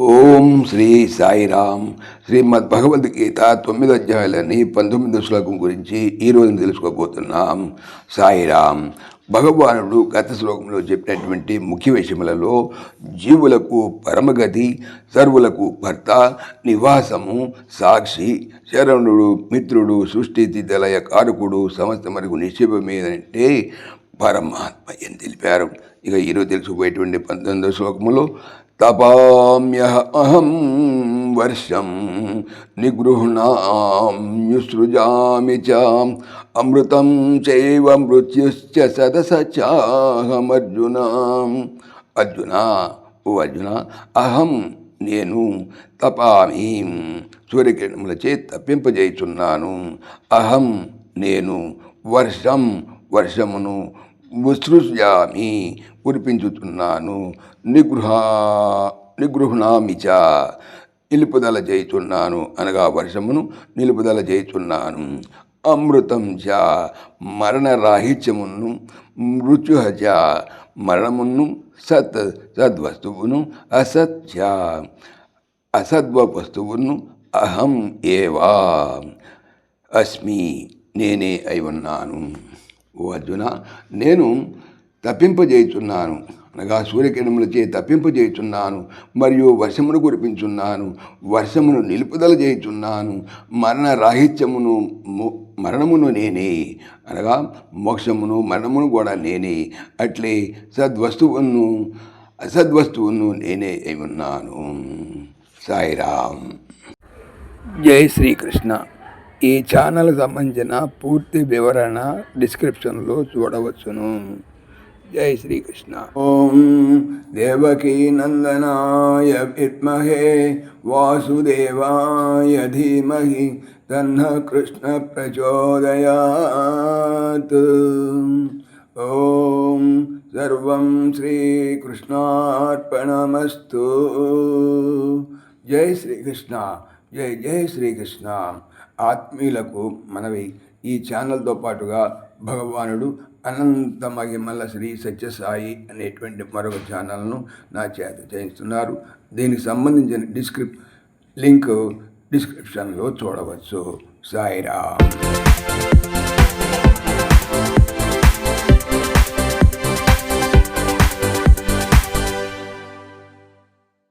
ఓం శ్రీ సాయిరామ్. శ్రీమద్ భగవద్గీత 9 అధ్యాయాలని 19 శ్లోకం గురించి ఈరోజు తెలుసుకోబోతున్నాం. సాయిరామ్. భగవానుడు గత శ్లోకంలో చెప్పినటువంటి ముఖ్య విషయములలో జీవులకు పరమగతి, సర్వులకు భర్త, నివాసము, సాక్షి, శరణుడు, మిత్రుడు, సృష్టి స్థితిలయ కారకుడు, సమస్త మరుగు నిశ్చయమేదంటే పరమాత్మ అని తెలిపారు. ఇక ఈరోజు తెలుసుకుపోయేటువంటి 19 శ్లోకములో తపామ్యహం వర్షం నిగృహ్ణామ్యుసృజామి చ అమృతం చైవ మృత్యుశ్చ సదసచాహమర్జున. అర్జున, ఓ అర్జున, అహం నేను, తపామి సూర్యకిరణములచే తప్పింపజేయుచున్నాను. అహం నేను, వర్షమును ఉసృజామి కురిపించుతున్నాను. నిగృహ్ణామిచ నిలుపుదల చేయుచున్నాను, అనగా వర్షమును నిలుపుదల చేయుచున్నాను. అమృతం చ మరణరాహిత్యమును, మృత్యుహ చ మరణమును, సద్వస్తువును, అసత్ అసద్వ వస్తువును, అహం ఏవా అస్మి నేనే అయి ఉన్నాను. ఓ అర్జున, నేను తప్పింపజేయుచున్నాను, అనగా సూర్యకిరణములచే తప్పింపజేయుచున్నాను, మరియు వర్షమును కురిపించున్నాను, వర్షమును నిలుపుదల చేయుచున్నాను. మరణమును నేనే, అనగా మోక్షమును మరణమును కూడా నేనే. అట్లే సద్వస్తువును అసద్వస్తువును నేనే అయి ఉన్నాను. సాయిరామ్. జై శ్రీకృష్ణ. ఈ ఛానల్ సంబంధించిన పూర్తి వివరణ డిస్క్రిప్షన్లో చూడవచ్చును. జై శ్రీకృష్ణ. ఓం దేవకీ నందనాయ విద్మహే వాసుదేవాయ ధీమహి తన్న కృష్ణ ప్రచోదయాత్. ఓం సర్వం శ్రీకృష్ణార్పణమస్తు. జై శ్రీకృష్ణ. జై జై శ్రీకృష్ణ. ఆత్మీయులకు మనవి, ఈ ఛానల్తో పాటుగా భగవానుడు అనంత మహిమల శ్రీ సత్యసాయి అనేటువంటి మరొక ఛానల్ను నా చేత చేయిస్తున్నారు. దీనికి సంబంధించిన లింక్ డిస్క్రిప్షన్లో చూడవచ్చు. సాయిరామ్.